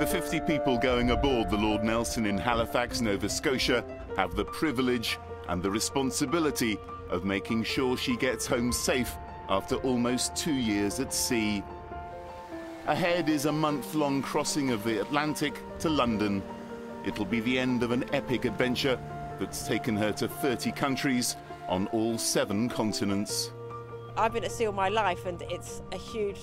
50 people going aboard the Lord Nelson in Halifax, Nova Scotia, have the privilege and the responsibility of making sure she gets home safe after almost 2 years at sea. Ahead is a month-long crossing of the Atlantic to London. It'll be the end of an epic adventure that's taken her to 30 countries on all 7 continents. I've been at sea all my life, and it's a huge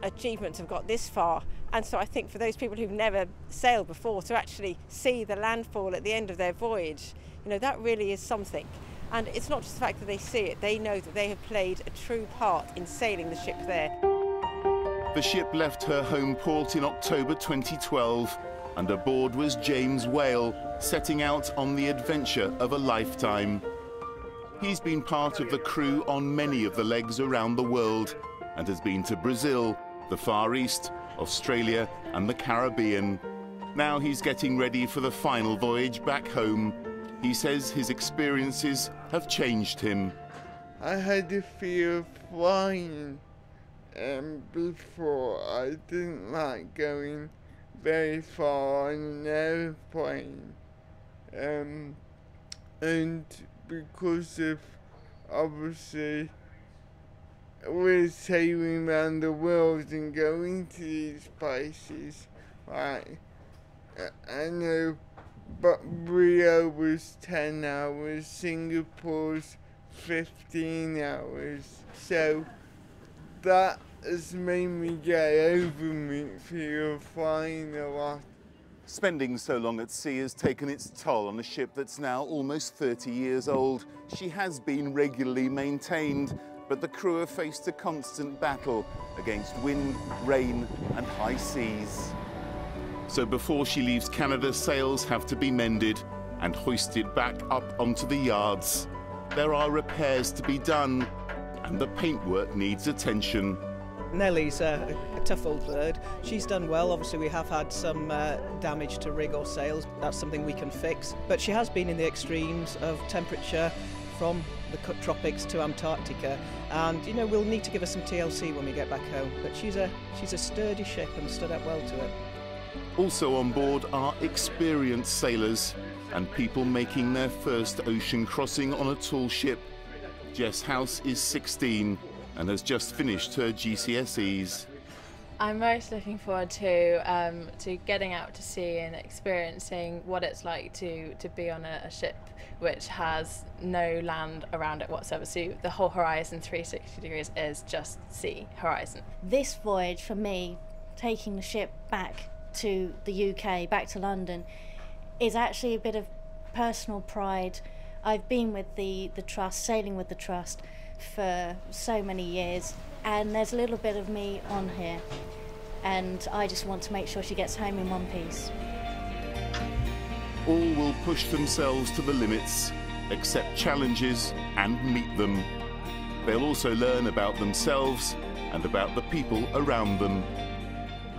achievement to have got this far. And so I think for those people who've never sailed before, to actually see the landfall at the end of their voyage, you know, that really is something. And it's not just the fact that they see it, they know that they have played a true part in sailing the ship there. The ship left her home port in October 2012, and aboard was James Whale, setting out on the adventure of a lifetime. He's been part of the crew on many of the legs around the world, and has been to Brazil, the Far East, Australia and the Caribbean. Now he's getting ready for the final voyage back home. He says his experiences have changed him. I had a fear of flying, before. I didn't like going very far on an airplane, and because of, obviously, we're sailing around the world and going to these places, like, I know, but Rio was 10 hours, Singapore's 15 hours, so that has made me get over my fear of flying a lot. Spending so long at sea has taken its toll on a ship that's now almost 30 years old. She has been regularly maintained, but the crew have faced a constant battle against wind, rain and high seas. So before she leaves Canada, sails have to be mended and hoisted back up onto the yards. There are repairs to be done, and the paintwork needs attention. Nellie's a tough old bird. She's done well. Obviously we have had some damage to rig or sails. That's something we can fix. But she has been in the extremes of temperature from the tropics to Antarctica, and you know, we'll need to give her some TLC when we get back home. But she's a sturdy ship and stood up well to it. Also on board are experienced sailors and people making their first ocean crossing on a tall ship. Jess House is 16 and has just finished her GCSEs. I'm most looking forward to getting out to sea and experiencing what it's like to be on a ship which has no land around it whatsoever. So the whole horizon, 360 degrees, is just sea horizon. This voyage for me, taking the ship back to the UK, back to London, is actually a bit of personal pride. I've been with the Trust, sailing with the Trust for so many years, and there's a little bit of me on here, and I just want to make sure she gets home in one piece. All will push themselves to the limits, accept challenges and meet them. They'll also learn about themselves and about the people around them.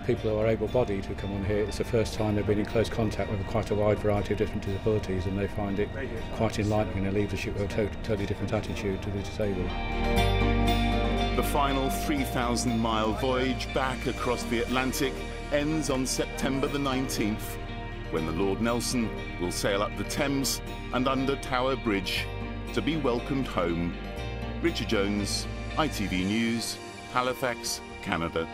People who are able-bodied who come on here, it's the first time they've been in close contact with quite a wide variety of different disabilities, and they find it quite enlightening, and they leave the ship with a totally different attitude to the disabled. The final 3,000-mile voyage back across the Atlantic ends on September the 19th, when the Lord Nelson will sail up the Thames and under Tower Bridge to be welcomed home. Richard Jones, ITV News, Halifax, Canada.